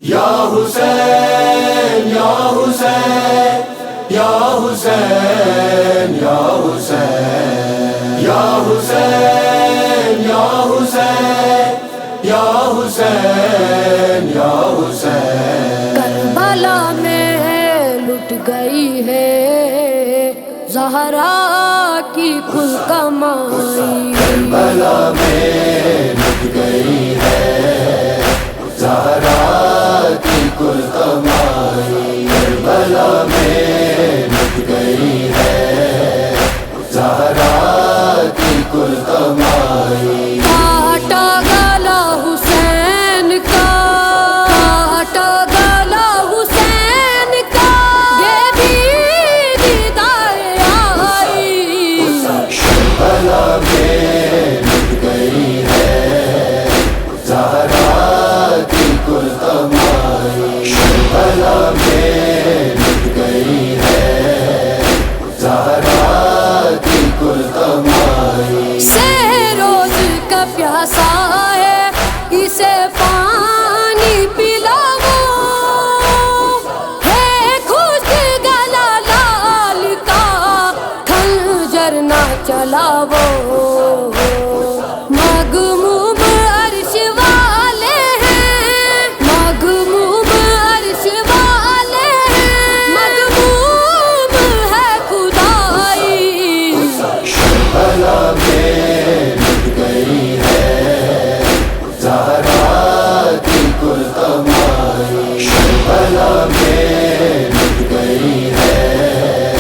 یا حسین یا حسین یا حسین یا حسین یا حسین یا حسین یا حسین یا حسین کربلا میں لٹ گئی ہے زہرا کی کل کمائی، کربلا میں لٹ گئی ہے زہرا کی کل کمائی، کربلا میں لٹ گئی ہے زہرا کی کل کمائی۔ کاٹا گلا حسین کا، کاٹا گلا حسین کا، یہ بھی دیدار آئی۔ کربلا میں لٹ گئی ہے زہرا کی کل کمائی، کربلا میں لٹ گئی ہے زہرا کی کل کمائی۔ روز کا پیاسا ہے اسے پانی پلاؤ، ہے خشک گلا لال کا خنجر نہ چلاؤ۔ مغموم عرش والے ہیں، مغموم عرش والے ہیں، مغموم ہے خدائی۔ کربلا میں لٹ گئی ہے زہرا کی کل کمائی، کربلا میں لٹ گئی ہے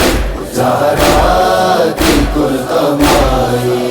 زہرا کی کل کمائی۔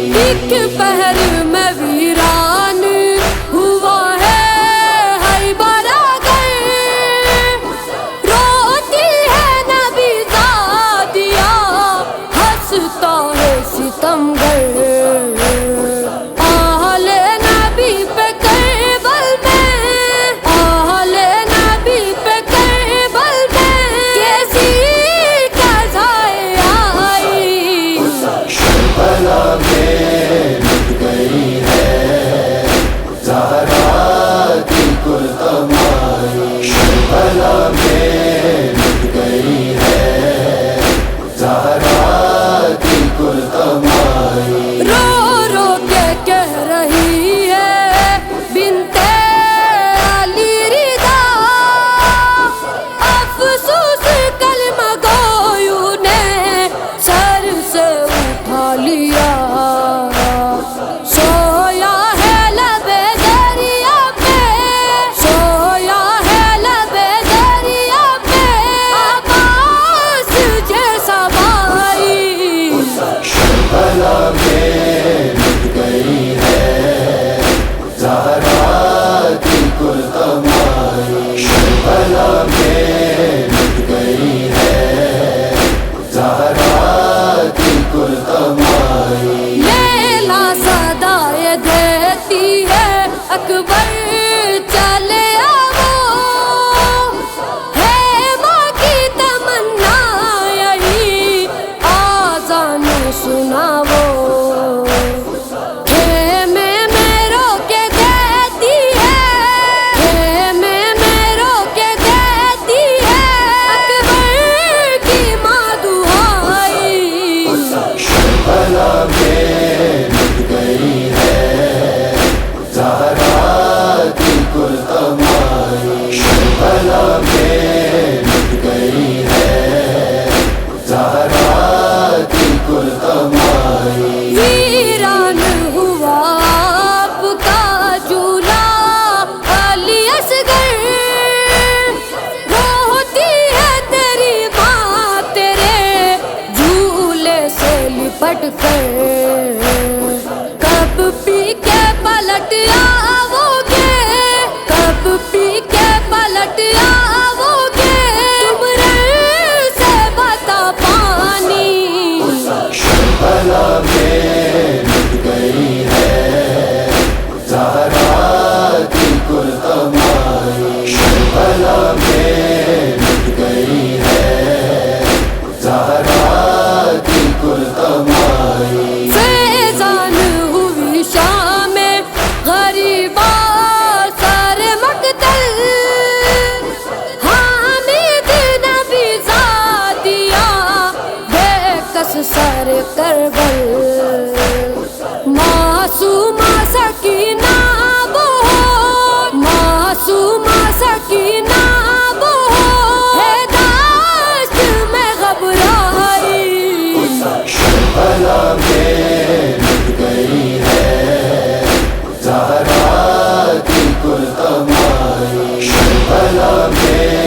کربلا میں